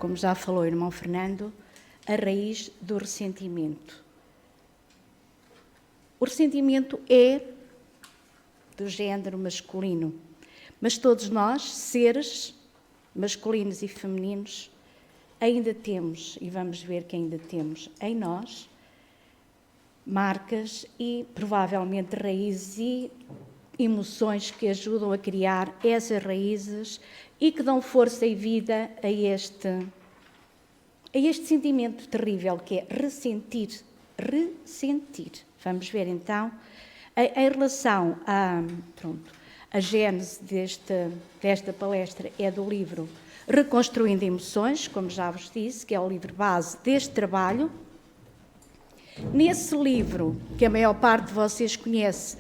como já falou o irmão Fernando, a raiz do ressentimento. O ressentimento é do género masculino, mas todos nós, seres masculinos e femininos, ainda temos, e vamos ver que ainda temos em nós, marcas e provavelmente raízes e emoções que ajudam a criar essas raízes e que dão força e vida a este sentimento terrível que é ressentir. Vamos ver então, em relação a gênese desta palestra é do livro Reconstruindo Emoções, como já vos disse, que é o livro base deste trabalho. Nesse livro, que a maior parte de vocês conhece,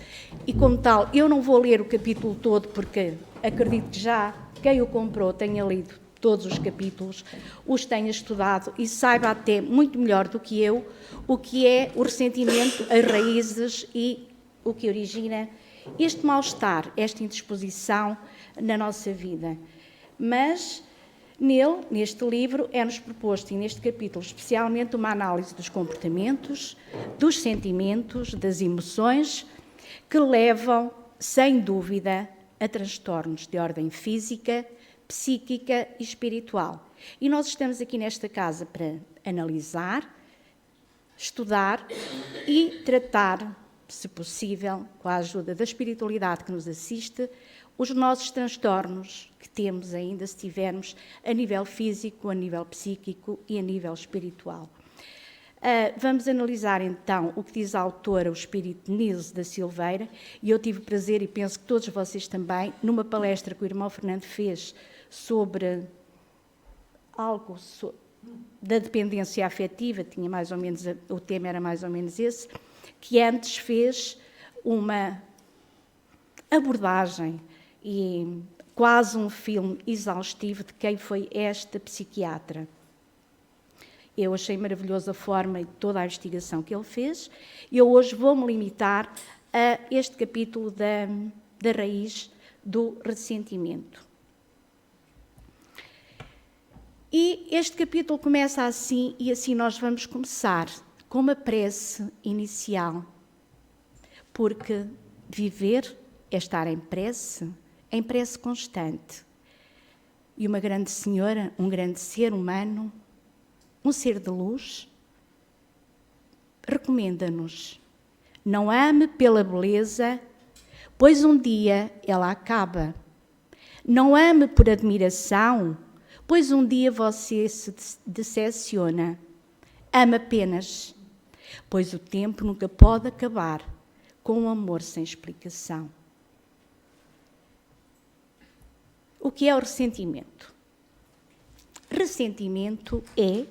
e como tal, eu não vou ler o capítulo todo, porque acredito que já quem o comprou tenha lido todos os capítulos, os tenha estudado e saiba até muito melhor do que eu o que é o ressentimento, as raízes e o que origina este mal-estar, esta indisposição na nossa vida. Mas neste livro, é-nos proposto, e neste capítulo especialmente, uma análise dos comportamentos, dos sentimentos, das emoções, que levam, sem dúvida, a transtornos de ordem física, psíquica e espiritual. E nós estamos aqui nesta casa para analisar, estudar e tratar, se possível, com a ajuda da espiritualidade que nos assiste, os nossos transtornos que temos ainda, se tivermos, a nível físico, a nível psíquico e a nível espiritual. Vamos analisar, então, o que diz a autora, o espírito Nilce da Silveira, e eu tive o prazer, e penso que todos vocês também, numa palestra que o irmão Fernando fez sobre algo da dependência afetiva, tinha mais ou menos, o tema era mais ou menos esse, que antes fez uma abordagem e quase um filme exaustivo de quem foi esta psiquiatra. Eu achei maravilhosa a forma e toda a investigação que ele fez. E eu hoje vou-me limitar a este capítulo da raiz do ressentimento. E este capítulo começa assim, e assim nós vamos começar, com uma prece inicial. Porque viver é estar em prece constante. E uma grande senhora, um grande ser humano, um ser de luz, recomenda-nos: não ame pela beleza, pois um dia ela acaba. Não ame por admiração, pois um dia você se decepciona. Ame apenas, pois o tempo nunca pode acabar com um amor sem explicação. O que é o ressentimento? Ressentimento é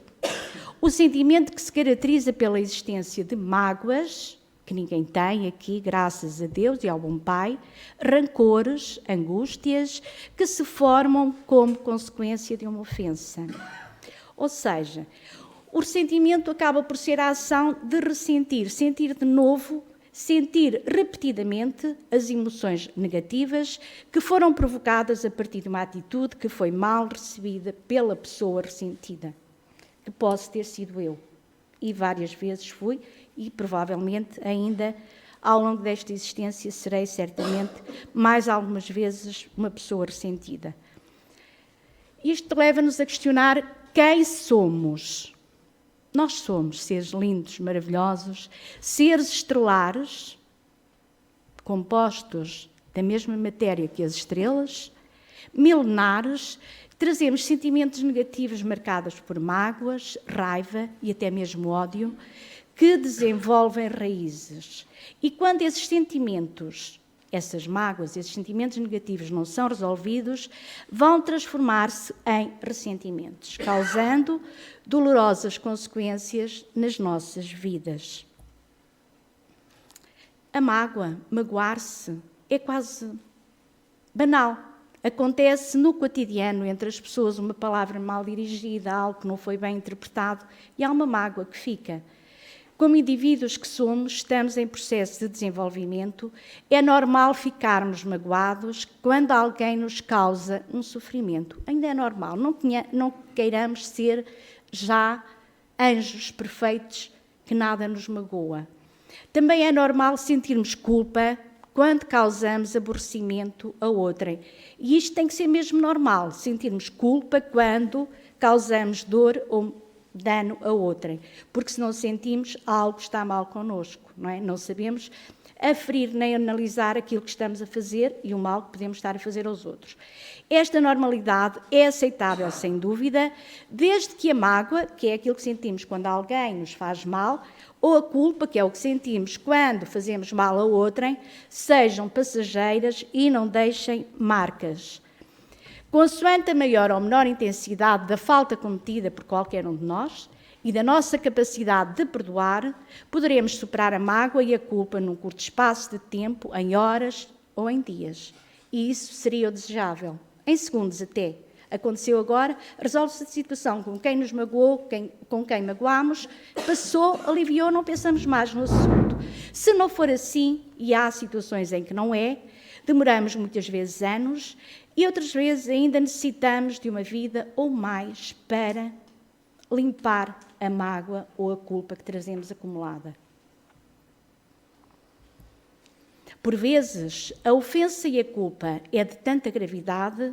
o sentimento que se caracteriza pela existência de mágoas, que ninguém tem aqui, graças a Deus e ao bom Pai, rancores, angústias, que se formam como consequência de uma ofensa. Ou seja, o ressentimento acaba por ser a ação de ressentir, sentir de novo, sentir repetidamente as emoções negativas que foram provocadas a partir de uma atitude que foi mal recebida pela pessoa ressentida, que posso ter sido eu, e várias vezes fui, e provavelmente ainda ao longo desta existência serei certamente mais algumas vezes uma pessoa ressentida. Isto leva-nos a questionar quem somos. Nós somos seres lindos, maravilhosos, seres estelares, compostos da mesma matéria que as estrelas, milenares, trazemos sentimentos negativos marcados por mágoas, raiva e até mesmo ódio, que desenvolvem raízes. E quando esses sentimentos, essas mágoas, esses sentimentos negativos não são resolvidos, vão transformar-se em ressentimentos, causando dolorosas consequências nas nossas vidas. A mágoa, magoar-se, é quase banal. Acontece no cotidiano entre as pessoas uma palavra mal dirigida, algo que não foi bem interpretado, e há uma mágoa que fica. Como indivíduos que somos, estamos em processo de desenvolvimento, é normal ficarmos magoados quando alguém nos causa um sofrimento. Ainda é normal, não queiramos ser já anjos perfeitos que nada nos magoa. Também é normal sentirmos culpa quando causamos aborrecimento a outrem. E isto tem que ser mesmo normal, sentirmos culpa quando causamos dor ou dano a outrem, porque se não sentimos, algo está mal connosco, não é? Não sabemos aferir nem analisar aquilo que estamos a fazer e o mal que podemos estar a fazer aos outros. Esta normalidade é aceitável, sem dúvida, desde que a mágoa, que é aquilo que sentimos quando alguém nos faz mal, ou a culpa, que é o que sentimos quando fazemos mal a outrem, sejam passageiras e não deixem marcas. Consoante a maior ou menor intensidade da falta cometida por qualquer um de nós e da nossa capacidade de perdoar, poderemos superar a mágoa e a culpa num curto espaço de tempo, em horas ou em dias. E isso seria o desejável. Em segundos até. Aconteceu agora, resolve-se a situação com quem nos magoou, com quem magoámos, passou, aliviou, não pensamos mais no assunto. Se não for assim, e há situações em que não é, demoramos muitas vezes anos e outras vezes ainda necessitamos de uma vida ou mais para limpar a mágoa ou a culpa que trazemos acumulada. Por vezes, a ofensa e a culpa é de tanta gravidade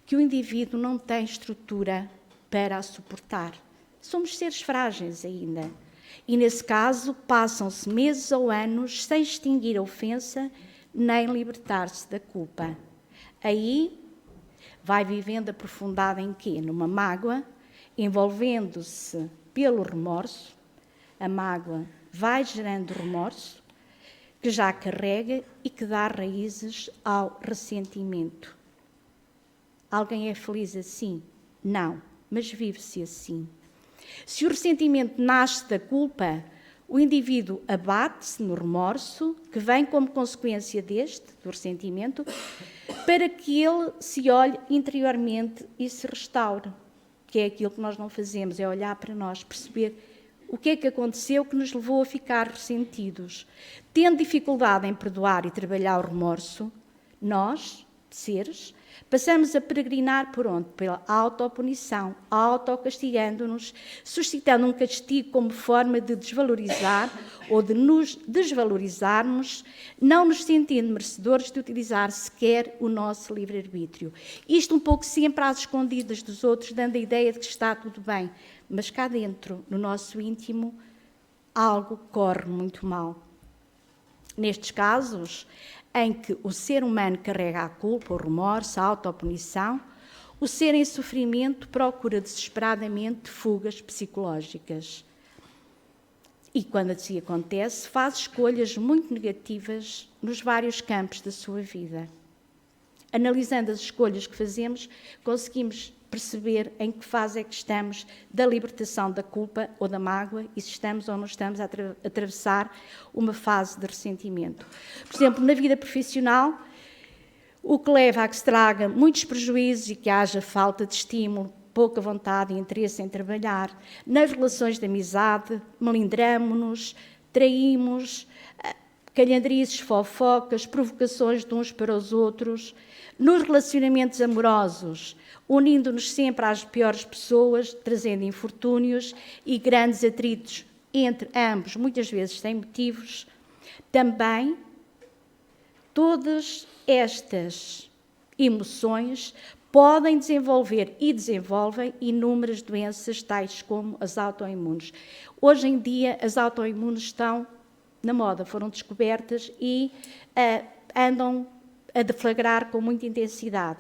que o indivíduo não tem estrutura para a suportar. Somos seres frágeis ainda. E, nesse caso, passam-se meses ou anos sem extinguir a ofensa nem libertar-se da culpa. Aí, vai vivendo aprofundada em quê? Numa mágoa, envolvendo-se pelo remorso. A mágoa vai gerando remorso, que já carrega e que dá raízes ao ressentimento. Alguém é feliz assim? Não, mas vive-se assim. Se o ressentimento nasce da culpa, o indivíduo abate-se no remorso, que vem como consequência do ressentimento, para que ele se olhe interiormente e se restaure, que é aquilo que nós não fazemos, é olhar para nós, perceber o que é que aconteceu que nos levou a ficar ressentidos. Tendo dificuldade em perdoar e trabalhar o remorso, nós, seres, passamos a peregrinar por onde? Pela autopunição, autocastigando-nos, suscitando um castigo como forma de desvalorizar ou de nos desvalorizarmos, não nos sentindo merecedores de utilizar sequer o nosso livre-arbítrio. Isto um pouco sempre às escondidas dos outros, dando a ideia de que está tudo bem, mas cá dentro, no nosso íntimo, algo corre muito mal. Nestes casos, em que o ser humano carrega a culpa, o remorso, a autopunição, o ser em sofrimento procura desesperadamente fugas psicológicas. E quando assim acontece, faz escolhas muito negativas nos vários campos da sua vida. Analisando as escolhas que fazemos, conseguimos perceber em que fase é que estamos da libertação da culpa ou da mágoa e se estamos ou não estamos a atravessar uma fase de ressentimento. Por exemplo, na vida profissional, o que leva a que se traga muitos prejuízos e que haja falta de estímulo, pouca vontade e interesse em trabalhar. Nas relações de amizade, melindramo-nos, traímos, calhandrices, fofocas, provocações de uns para os outros. Nos relacionamentos amorosos, unindo-nos sempre às piores pessoas, trazendo infortúnios e grandes atritos entre ambos, muitas vezes sem motivos. Também, todas estas emoções podem desenvolver e desenvolvem inúmeras doenças, tais como as autoimunes. Hoje em dia, as autoimunes estão na moda, foram descobertas e andam a deflagrar com muita intensidade.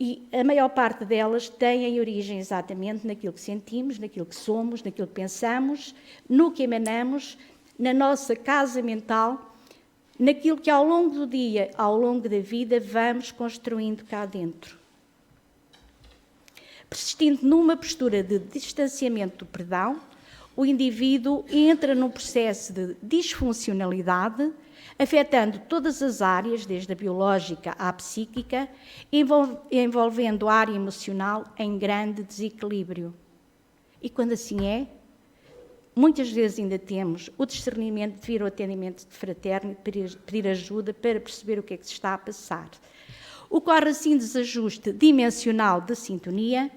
E a maior parte delas têm origem exatamente naquilo que sentimos, naquilo que somos, naquilo que pensamos, no que emanamos, na nossa casa mental, naquilo que ao longo do dia, ao longo da vida, vamos construindo cá dentro. Persistindo numa postura de distanciamento do perdão, o indivíduo entra num processo de disfuncionalidade, afetando todas as áreas, desde a biológica à psíquica, envolvendo a área emocional em grande desequilíbrio. E quando assim é, muitas vezes ainda temos o discernimento de vir ao atendimento fraterno e pedir ajuda para perceber o que é que se está a passar. Ocorre assim desajuste dimensional de sintonia,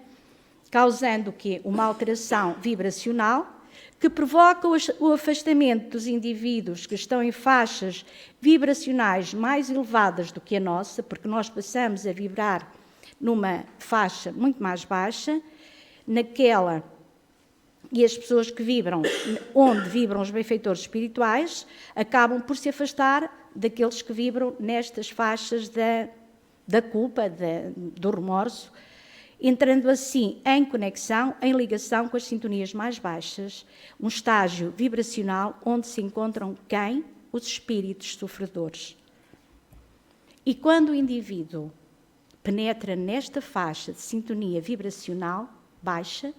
causando o quê? Uma alteração vibracional que provoca o afastamento dos indivíduos que estão em faixas vibracionais mais elevadas do que a nossa, porque nós passamos a vibrar numa faixa muito mais baixa, naquela, e as pessoas que vibram, onde vibram os benfeitores espirituais, acabam por se afastar daqueles que vibram nestas faixas da culpa, do remorso, entrando assim em conexão, em ligação com as sintonias mais baixas, um estágio vibracional onde se encontram quem? Os espíritos sofredores. E quando o indivíduo penetra nesta faixa de sintonia vibracional baixa,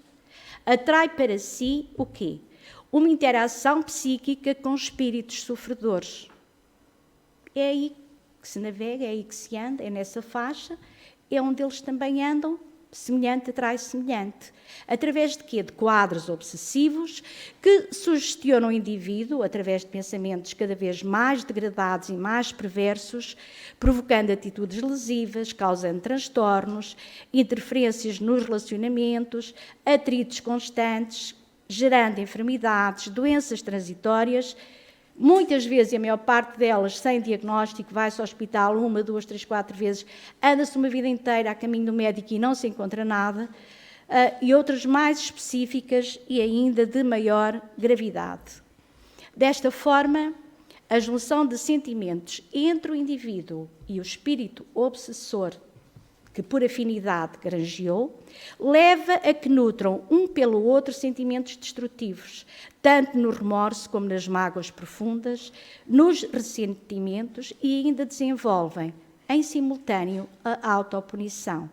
atrai para si o quê? Uma interação psíquica com espíritos sofredores. É aí que se navega, é aí que se anda, é nessa faixa, é onde eles também andam, semelhante atrai semelhante. Através de quê? De quadros obsessivos que sugestionam o indivíduo através de pensamentos cada vez mais degradados e mais perversos, provocando atitudes lesivas, causando transtornos, interferências nos relacionamentos, atritos constantes, gerando enfermidades, doenças transitórias. Muitas vezes, e a maior parte delas, sem diagnóstico, vai-se ao hospital 1, 2, 3, 4 vezes, anda-se uma vida inteira a caminho do médico e não se encontra nada, e outras mais específicas e ainda de maior gravidade. Desta forma, a junção de sentimentos entre o indivíduo e o espírito obsessor, que por afinidade granjeou, leva a que nutram um pelo outro sentimentos destrutivos, tanto no remorso como nas mágoas profundas, nos ressentimentos e ainda desenvolvem, em simultâneo, a autopunição,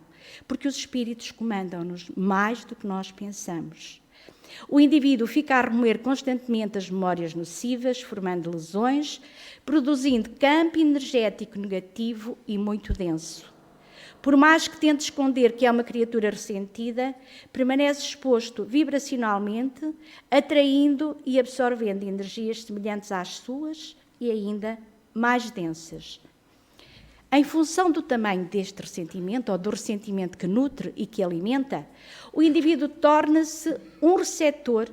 porque os espíritos comandam-nos mais do que nós pensamos. O indivíduo fica a remoer constantemente as memórias nocivas, formando lesões, produzindo campo energético negativo e muito denso. Por mais que tente esconder que é uma criatura ressentida, permanece exposto vibracionalmente, atraindo e absorvendo energias semelhantes às suas e ainda mais densas. Em função do tamanho deste ressentimento, ou do ressentimento que nutre e que alimenta, o indivíduo torna-se um receptor,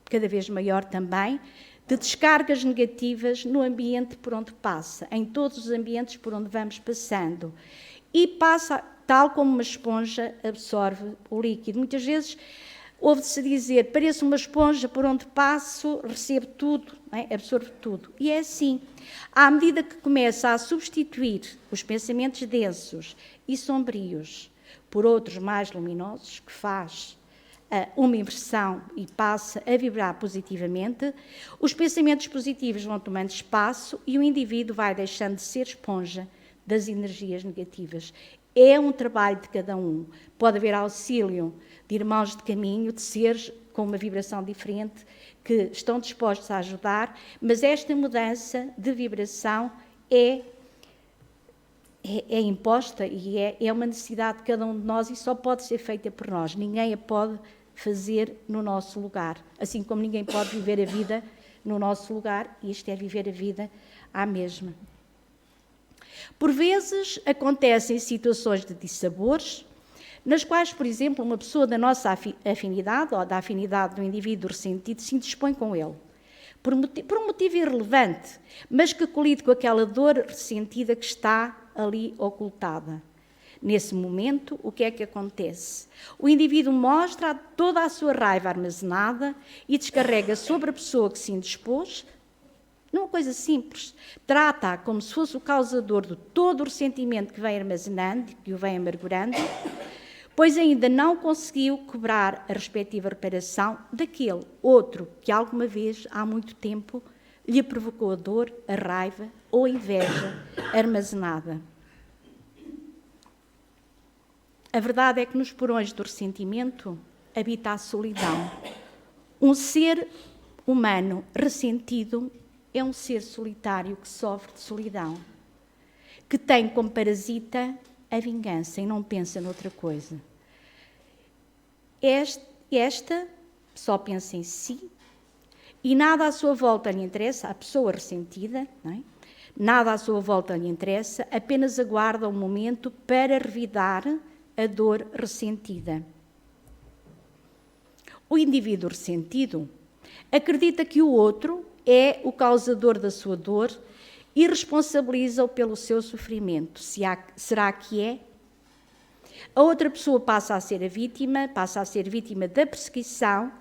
cada vez maior também, de descargas negativas no ambiente por onde passa, em todos os ambientes por onde vamos passando. E passa, tal como uma esponja absorve o líquido. Muitas vezes ouve-se dizer, pareço uma esponja, por onde passo, recebo tudo, não é? Absorvo tudo. E é assim. À medida que começa a substituir os pensamentos densos e sombrios por outros mais luminosos, que faz uma inversão e passa a vibrar positivamente, os pensamentos positivos vão tomando espaço e o indivíduo vai deixando de ser esponja das energias negativas. É um trabalho de cada um. Pode haver auxílio de irmãos de caminho, de seres com uma vibração diferente, que estão dispostos a ajudar, mas esta mudança de vibração é imposta e é uma necessidade de cada um de nós e só pode ser feita por nós. Ninguém a pode fazer no nosso lugar. Assim como ninguém pode viver a vida no nosso lugar, e isto é viver a vida à mesma. Por vezes acontecem situações de dissabores, nas quais, por exemplo, uma pessoa da nossa afinidade, ou da afinidade do indivíduo ressentido, se indispõe com ele, por um motivo irrelevante, mas que colide com aquela dor ressentida que está ali ocultada. Nesse momento, o que é que acontece? O indivíduo mostra toda a sua raiva armazenada e descarrega sobre a pessoa que se indispôs. Numa coisa simples, trata-a como se fosse o causador de todo o ressentimento que vem armazenando, que o vem amargurando, pois ainda não conseguiu cobrar a respectiva reparação daquele outro que alguma vez, há muito tempo, lhe provocou a dor, a raiva ou a inveja armazenada. A verdade é que nos porões do ressentimento habita a solidão. Um ser humano ressentido é um ser solitário que sofre de solidão, que tem como parasita a vingança e não pensa noutra coisa. Esta só pensa em si, E nada à sua volta lhe interessa, a pessoa ressentida, não é? Nada à sua volta lhe interessa, apenas aguarda um momento para revidar a dor ressentida. O indivíduo ressentido acredita que o outro é o causador da sua dor e responsabiliza-o pelo seu sofrimento. Será que é? A outra pessoa passa a ser vítima da perseguição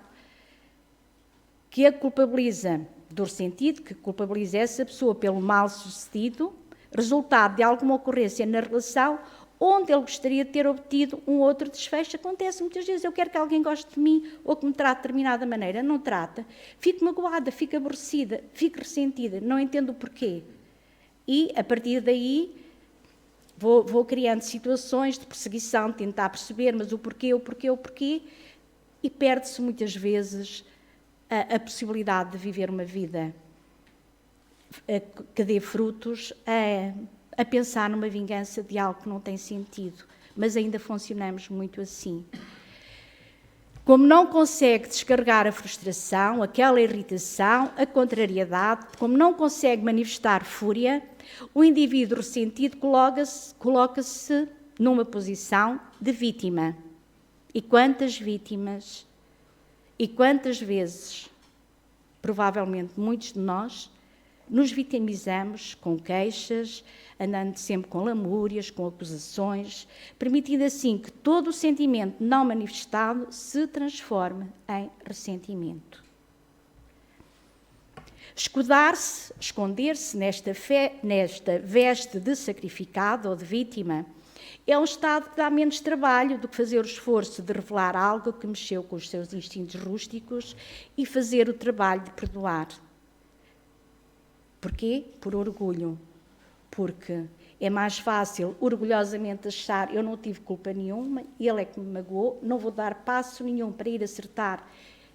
que a culpabiliza do ressentido, que culpabiliza essa pessoa pelo mal sucedido, resultado de alguma ocorrência na relação onde ele gostaria de ter obtido um outro desfecho. Acontece muitas vezes, eu quero que alguém goste de mim ou que me trate de determinada maneira, não trata, fico magoada, fico aborrecida, fico ressentida, não entendo o porquê. E, a partir daí, vou criando situações de perseguição, de tentar perceber, mas o porquê, e perde-se muitas vezes a possibilidade de viver uma vida que dê frutos a pensar numa vingança de algo que não tem sentido, mas ainda funcionamos muito assim. Como não consegue descarregar a frustração, aquela irritação, a contrariedade, como não consegue manifestar fúria, o indivíduo ressentido coloca-se numa posição de vítima. E quantas vítimas, e quantas vezes, provavelmente muitos de nós, nos vitimizamos com queixas, andando sempre com lamúrias, com acusações, permitindo assim que todo o sentimento não manifestado se transforme em ressentimento. Esconder-se nesta veste de sacrificado ou de vítima é um estado que dá menos trabalho do que fazer o esforço de revelar algo que mexeu com os seus instintos rústicos e fazer o trabalho de perdoar. Porquê? Por orgulho. Porque é mais fácil, orgulhosamente, achar eu não tive culpa nenhuma, ele é que me magoou, não vou dar passo nenhum para ir acertar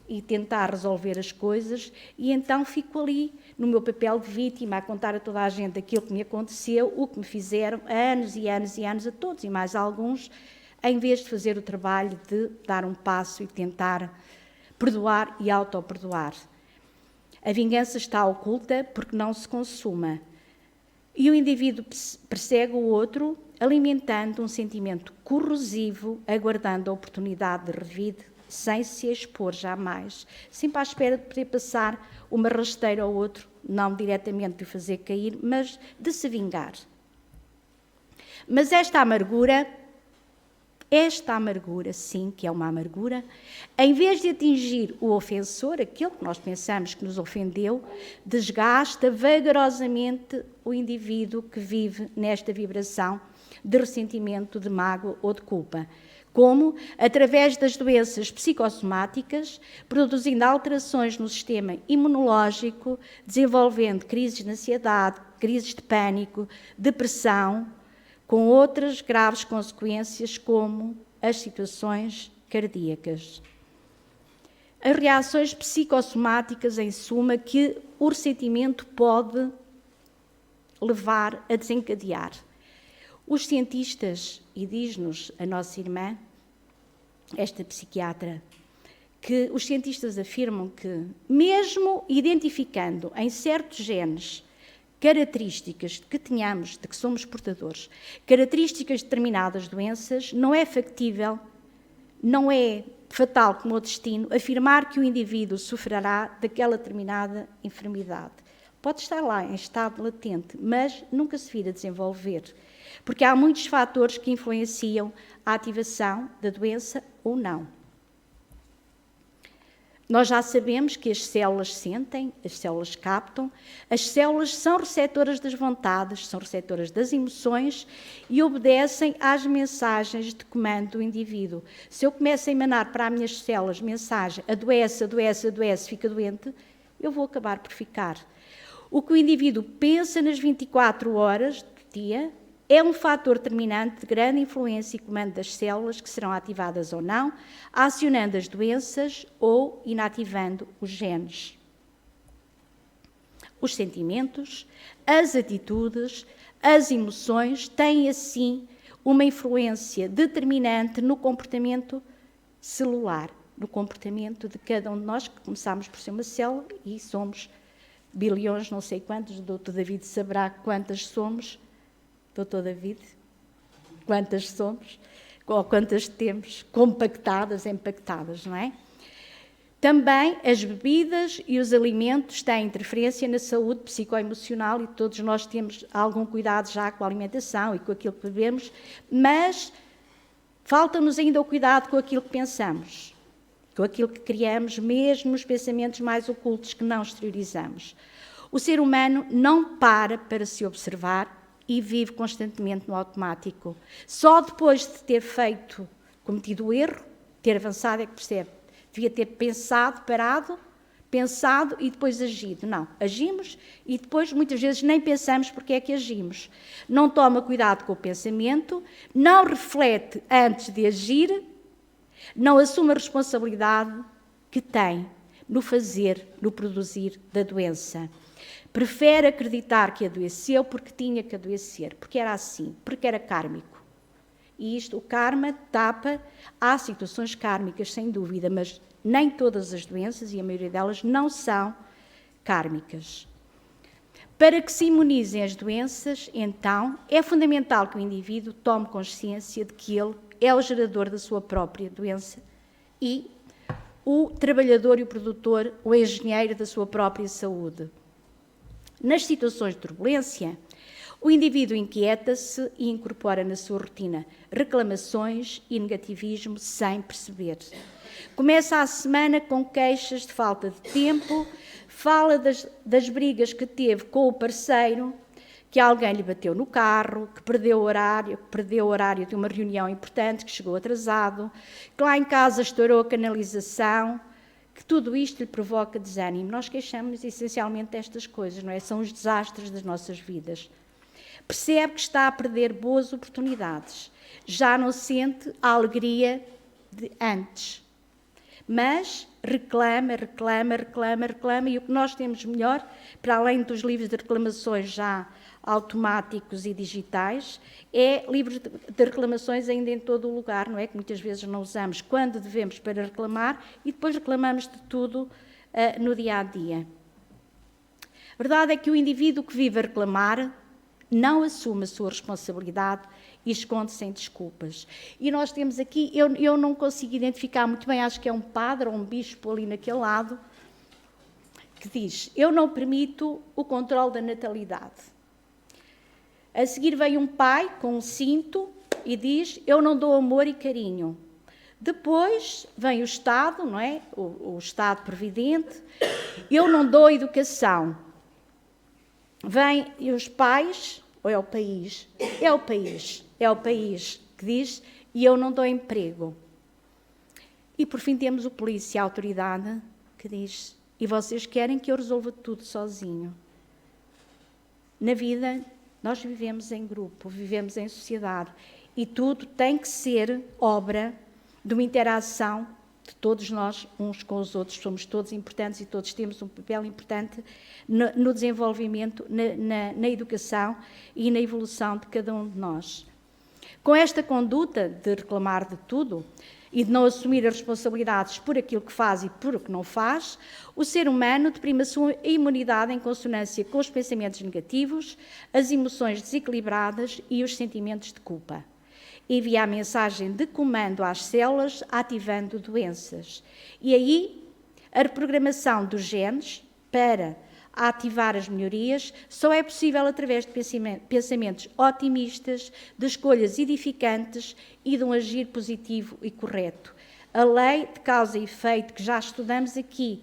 e tentar resolver as coisas, e então fico ali, no meu papel de vítima, a contar a toda a gente aquilo que me aconteceu, o que me fizeram, anos e anos e anos, a todos e mais alguns, em vez de fazer o trabalho de dar um passo e tentar perdoar e auto-perdoar. A vingança está oculta porque não se consuma. E o indivíduo persegue o outro, alimentando um sentimento corrosivo, aguardando a oportunidade de revide, sem se expor jamais, sempre à espera de poder passar uma rasteira ao outro, não diretamente de o fazer cair, mas de se vingar. Mas esta amargura, sim, que é uma amargura, em vez de atingir o ofensor, aquele que nós pensamos que nos ofendeu, desgasta vagarosamente o indivíduo que vive nesta vibração de ressentimento, de mágoa ou de culpa. Como, através das doenças psicossomáticas, produzindo alterações no sistema imunológico, desenvolvendo crises de ansiedade, crises de pânico, depressão, com outras graves consequências, como as situações cardíacas. As reações psicossomáticas, em suma, que o ressentimento pode levar a desencadear. Os cientistas, e diz-nos a nossa irmã, esta psiquiatra, que os cientistas afirmam que, mesmo identificando em certos genes características que tenhamos, de que somos portadores, características de determinadas doenças, não é factível, não é fatal como o destino, afirmar que o indivíduo sofrerá daquela determinada enfermidade. Pode estar lá em estado latente, mas nunca se vir a desenvolver, porque há muitos fatores que influenciam a ativação da doença ou não. Nós já sabemos que as células sentem, as células captam, as células são receptoras das vontades, são receptoras das emoções e obedecem às mensagens de comando do indivíduo. Se eu começo a emanar para as minhas células mensagem adoece, fica doente, eu vou acabar por ficar. O que o indivíduo pensa nas 24 horas do dia é um fator determinante de grande influência e comando das células que serão ativadas ou não, acionando as doenças ou inativando os genes. Os sentimentos, as atitudes, as emoções têm, assim, uma influência determinante no comportamento celular no comportamento de cada um de nós, que começámos por ser uma célula e somos bilhões, não sei quantos, o doutor David saberá quantas somos. Doutor David, quantas somos, ou quantas temos compactadas, empactadas, não é? Também as bebidas e os alimentos têm interferência na saúde psicoemocional e todos nós temos algum cuidado já com a alimentação e com aquilo que bebemos, mas falta-nos ainda o cuidado com aquilo que pensamos, com aquilo que criamos, mesmo nos pensamentos mais ocultos que não exteriorizamos. O ser humano não para se observar e vive constantemente no automático. Só depois de ter cometido o erro, ter avançado é que percebe. Devia ter pensado e depois agido. Não, agimos e depois muitas vezes nem pensamos porque é que agimos. Não toma cuidado com o pensamento, não reflete antes de agir, não assume a responsabilidade que tem no fazer, no produzir da doença. Prefere acreditar que adoeceu porque tinha que adoecer, porque era assim, porque era kármico. E o karma tapa, há situações kármicas, sem dúvida, mas nem todas as doenças, e a maioria delas, não são kármicas. Para que se imunizem as doenças, então, é fundamental que o indivíduo tome consciência de que ele é o gerador da sua própria doença e o trabalhador e o produtor, o engenheiro da sua própria saúde. Nas situações de turbulência, o indivíduo inquieta-se e incorpora na sua rotina reclamações e negativismo sem perceber. Começa a semana com queixas de falta de tempo, fala das brigas que teve com o parceiro, que alguém lhe bateu no carro, que perdeu o horário de uma reunião importante, que chegou atrasado, que lá em casa estourou a canalização, que tudo isto lhe provoca desânimo. Nós queixamos essencialmente destas coisas, não é? São os desastres das nossas vidas. Percebe que está a perder boas oportunidades. Já não sente a alegria de antes. Mas reclama, e o que nós temos melhor, para além dos livros de reclamações já automáticos e digitais, é livros de reclamações ainda em todo o lugar, não é? Que muitas vezes não usamos quando devemos para reclamar e depois reclamamos de tudo no dia-a-dia. A verdade é que o indivíduo que vive a reclamar não assume a sua responsabilidade e esconde-se em desculpas. E nós temos aqui, eu não consigo identificar muito bem, acho que é um padre ou um bispo ali naquele lado, que diz: eu não permito o controle da natalidade. A seguir vem um pai com um cinto e diz: eu não dou amor e carinho. Depois vem o Estado, não é? O Estado Previdente: eu não dou educação. Vem os pais, ou é o país? É o país que diz: e eu não dou emprego. E por fim temos o polícia, a autoridade, que diz: e vocês querem que eu resolva tudo sozinho. Na vida, nós vivemos em grupo, vivemos em sociedade, e tudo tem que ser obra de uma interação de todos nós, uns com os outros. Somos todos importantes e todos temos um papel importante no desenvolvimento, na educação e na evolução de cada um de nós. Com esta conduta de reclamar de tudo e de não assumir as responsabilidades por aquilo que faz e por o que não faz, o ser humano deprime a sua imunidade em consonância com os pensamentos negativos, as emoções desequilibradas e os sentimentos de culpa. Envia a mensagem de comando às células, ativando doenças. E aí, a reprogramação dos genes para ativar as melhorias só é possível através de pensamentos otimistas, de escolhas edificantes e de um agir positivo e correto. A lei de causa e efeito que já estudamos aqui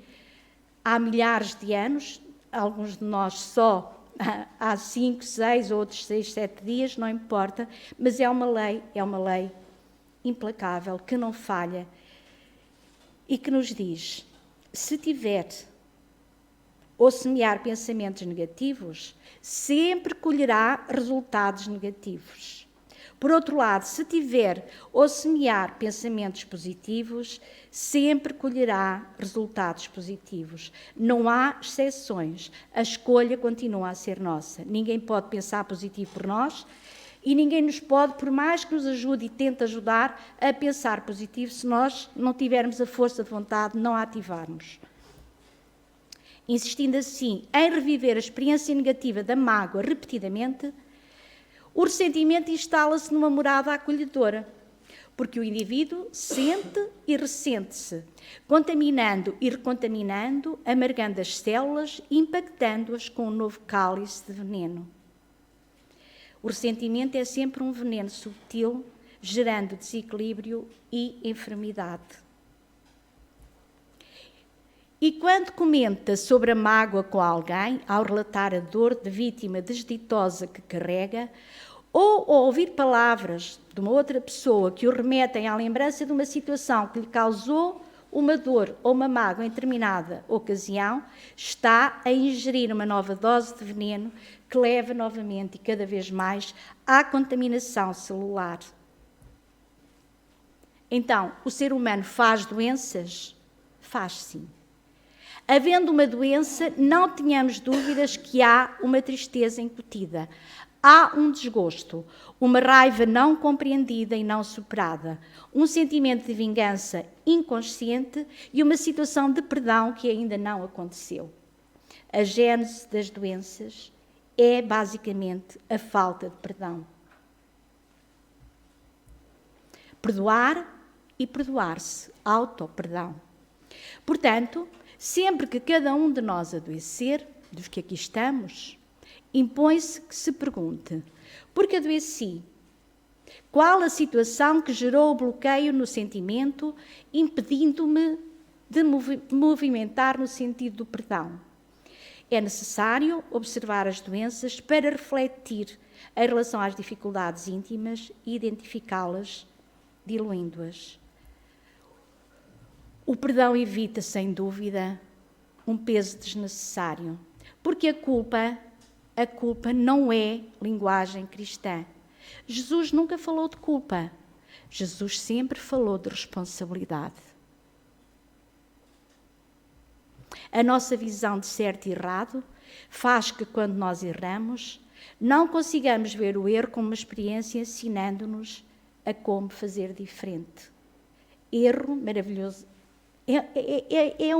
há milhares de anos, alguns de nós só há 5, 6, outros 6, 7 dias, não importa, mas é uma lei implacável, que não falha e que nos diz: se tiver ou semear pensamentos negativos, sempre colherá resultados negativos. Por outro lado, se tiver ou semear pensamentos positivos, sempre colherá resultados positivos. Não há exceções. A escolha continua a ser nossa. Ninguém pode pensar positivo por nós E ninguém nos pode, por mais que nos ajude e tente ajudar, a pensar positivo se nós não tivermos a força de vontade, não a ativarmos. Insistindo assim em reviver a experiência negativa da mágoa repetidamente, o ressentimento instala-se numa morada acolhedora, porque o indivíduo sente e ressente-se, contaminando e recontaminando, amargando as células, impactando-as com um novo cálice de veneno. O ressentimento é sempre um veneno subtil, gerando desequilíbrio e enfermidade. E quando comenta sobre a mágoa com alguém, ao relatar a dor de vítima desditosa que carrega, ou ao ouvir palavras de uma outra pessoa que o remetem à lembrança de uma situação que lhe causou uma dor ou uma mágoa em determinada ocasião, está a ingerir uma nova dose de veneno que leva novamente e cada vez mais à contaminação celular. Então, o ser humano faz doenças? Faz sim. Havendo uma doença, não tenhamos dúvidas que há uma tristeza incutida. Há um desgosto, uma raiva não compreendida e não superada, um sentimento de vingança inconsciente e uma situação de perdão que ainda não aconteceu. A gênese das doenças é basicamente a falta de perdão. Perdoar e perdoar-se, auto-perdão. Portanto, sempre que cada um de nós adoecer, dos que aqui estamos, impõe-se que se pergunte: por que adoeci? Qual a situação que gerou o bloqueio no sentimento, impedindo-me de movimentar no sentido do perdão? É necessário observar as doenças para refletir em relação às dificuldades íntimas e identificá-las, diluindo-as. O perdão evita, sem dúvida, um peso desnecessário, porque a culpa não é linguagem cristã. Jesus nunca falou de culpa. Jesus sempre falou de responsabilidade. A nossa visão de certo e errado faz que, quando nós erramos, não consigamos ver o erro como uma experiência ensinando-nos a como fazer diferente. Erro maravilhoso. É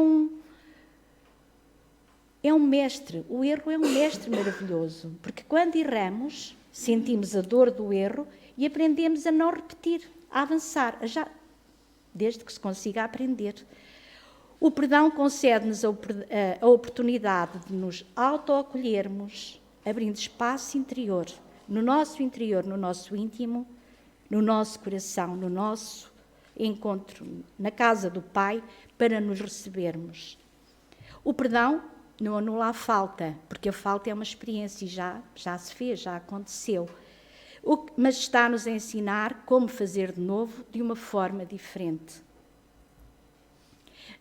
um mestre, o erro é um mestre maravilhoso, porque quando erramos, sentimos a dor do erro e aprendemos a não repetir, a avançar, desde que se consiga aprender. O perdão concede-nos a oportunidade de nos autoacolhermos, abrindo espaço interior, no nosso íntimo, no nosso coração, no nosso encontro na casa do Pai, para nos recebermos. O perdão não anula a falta, porque a falta é uma experiência e já se fez, já aconteceu. Mas está-nos a ensinar como fazer de novo de uma forma diferente.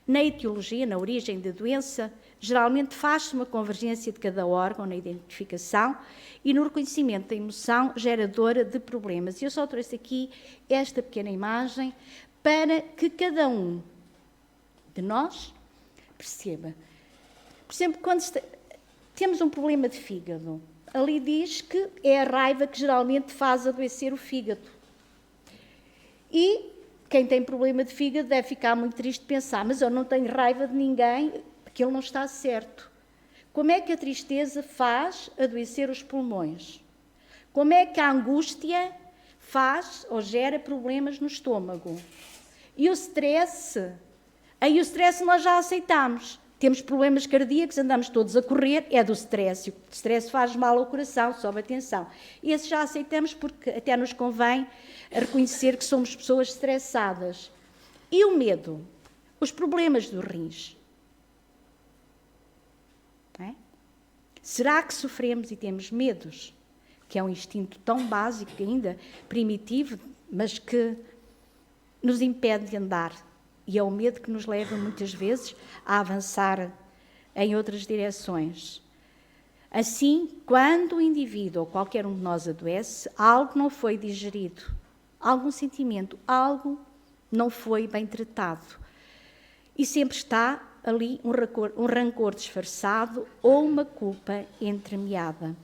Na etiologia, na origem da doença, geralmente faz-se uma convergência de cada órgão na identificação e no reconhecimento da emoção geradora de problemas. E eu só trouxe aqui esta pequena imagem para que cada um de nós perceba. Por exemplo, quando temos um problema de fígado, ali diz que é a raiva que geralmente faz adoecer o fígado. E quem tem problema de fígado deve ficar muito triste de pensar, mas eu não tenho raiva de ninguém, porque ele não está certo. Como é que a tristeza faz adoecer os pulmões? Como é que a angústia faz ou gera problemas no estômago? E o stress? Aí o stress nós já aceitamos. Temos problemas cardíacos, andamos todos a correr, é do stress. O stress faz mal ao coração, sobe a tensão. Esse já aceitamos porque até nos convém reconhecer que somos pessoas estressadas. E o medo? Os problemas dos rins. É? Será que sofremos e temos medos? Que é um instinto tão básico ainda, primitivo, mas que nos impede de andar. E é o medo que nos leva, muitas vezes, a avançar em outras direções. Assim, quando o indivíduo ou qualquer um de nós adoece, algo não foi digerido, algum sentimento, algo não foi bem tratado. E sempre está ali um rancor disfarçado ou uma culpa entremeada.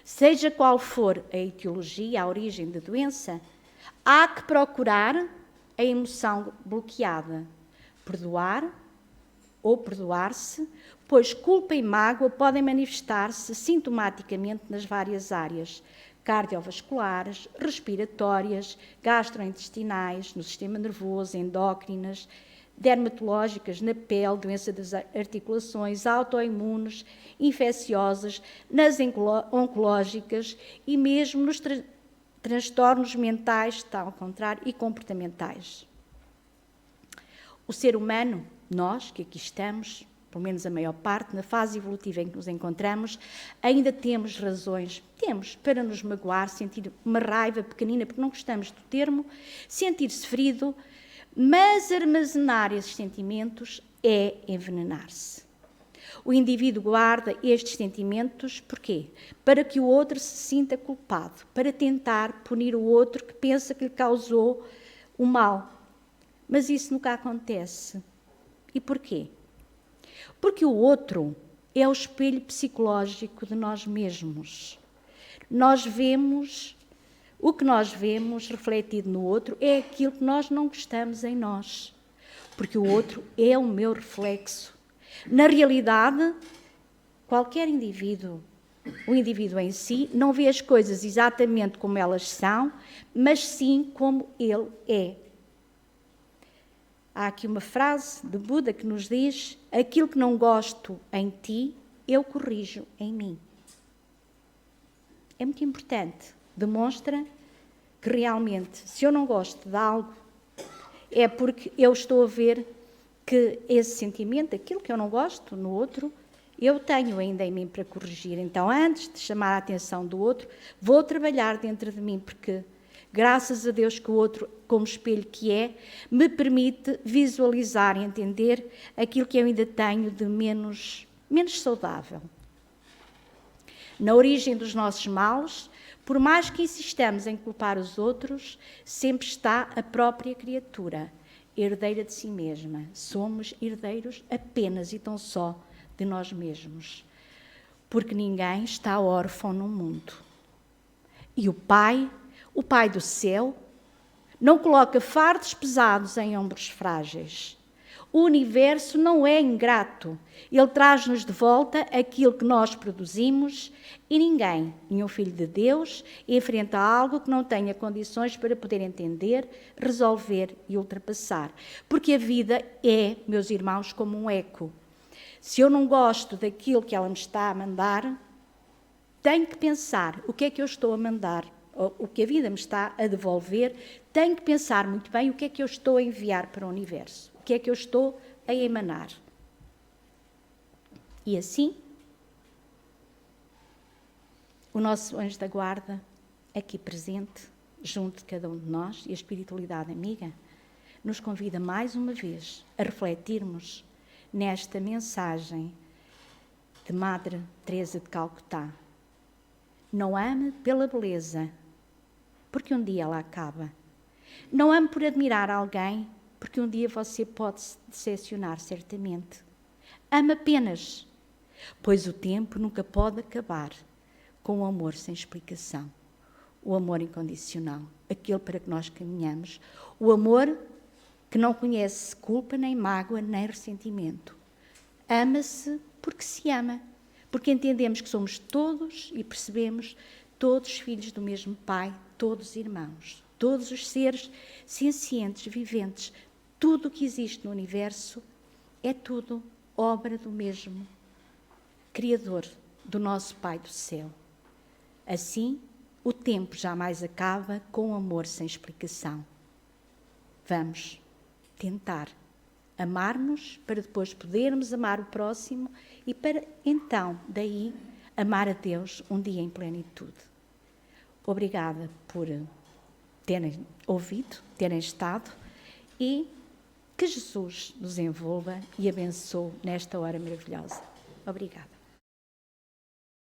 Seja qual for a etiologia, a origem da doença, há que procurar a emoção bloqueada, perdoar ou perdoar-se, pois culpa e mágoa podem manifestar-se sintomaticamente nas várias áreas cardiovasculares, respiratórias, gastrointestinais, no sistema nervoso, endócrinas, dermatológicas, na pele, doença das articulações, autoimunes, infecciosas, nas oncológicas e mesmo nos transtornos mentais, está ao contrário, e comportamentais. O ser humano, nós que aqui estamos, pelo menos a maior parte, na fase evolutiva em que nos encontramos, ainda temos razões, para nos magoar, sentir uma raiva pequenina, porque não gostamos do termo, sentir-se ferido, mas armazenar esses sentimentos é envenenar-se. O indivíduo guarda estes sentimentos, porquê? Para que o outro se sinta culpado, para tentar punir o outro que pensa que lhe causou o mal. Mas isso nunca acontece. E porquê? Porque o outro é o espelho psicológico de nós mesmos. Nós vemos, o que nós vemos refletido no outro é aquilo que nós não gostamos em nós. Porque o outro é o meu reflexo. Na realidade, qualquer indivíduo, o indivíduo em si, não vê as coisas exatamente como elas são, mas sim como ele é. Há aqui uma frase de Buda que nos diz: aquilo que não gosto em ti, eu corrijo em mim. É muito importante. Demonstra que realmente, se eu não gosto de algo, é porque eu estou a ver que esse sentimento, aquilo que eu não gosto no outro, eu tenho ainda em mim para corrigir. Então, antes de chamar a atenção do outro, vou trabalhar dentro de mim, porque graças a Deus que o outro, como espelho que é, me permite visualizar e entender aquilo que eu ainda tenho de menos saudável. Na origem dos nossos males, por mais que insistamos em culpar os outros, sempre está a própria criatura, herdeira de si mesma. Somos herdeiros apenas e tão só de nós mesmos. Porque ninguém está órfão no mundo. E o Pai do céu, não coloca fardos pesados em ombros frágeis. O universo não é ingrato. Ele traz-nos de volta aquilo que nós produzimos e ninguém, nenhum filho de Deus, enfrenta algo que não tenha condições para poder entender, resolver e ultrapassar. Porque a vida é, meus irmãos, como um eco. Se eu não gosto daquilo que ela me está a mandar, tenho que pensar o que é que eu estou a mandar, o que a vida me está a devolver, tenho que pensar muito bem o que é que eu estou a enviar para o universo, o que é que eu estou a emanar. E assim, o nosso anjo da guarda, aqui presente, junto de cada um de nós, e a espiritualidade amiga, nos convida mais uma vez a refletirmos nesta mensagem de Madre Teresa de Calcutá. Não ame pela beleza, porque um dia ela acaba. Não ame por admirar alguém, porque um dia você pode se decepcionar, certamente. Ame apenas, pois o tempo nunca pode acabar com o amor sem explicação. O amor incondicional, aquele para que nós caminhamos. O amor que não conhece culpa, nem mágoa, nem ressentimento. Ama-se porque se ama. Porque entendemos que somos todos e percebemos todos filhos do mesmo Pai, todos irmãos, todos os seres sencientes, viventes. Tudo o que existe no universo é tudo obra do mesmo Criador, do nosso Pai do céu. Assim, o tempo jamais acaba com o amor sem explicação. Vamos tentar amar-nos para depois podermos amar o próximo e para então, daí, amar a Deus um dia em plenitude. Obrigada por terem ouvido, terem estado e que Jesus nos envolva e abençoe nesta hora maravilhosa. Obrigada.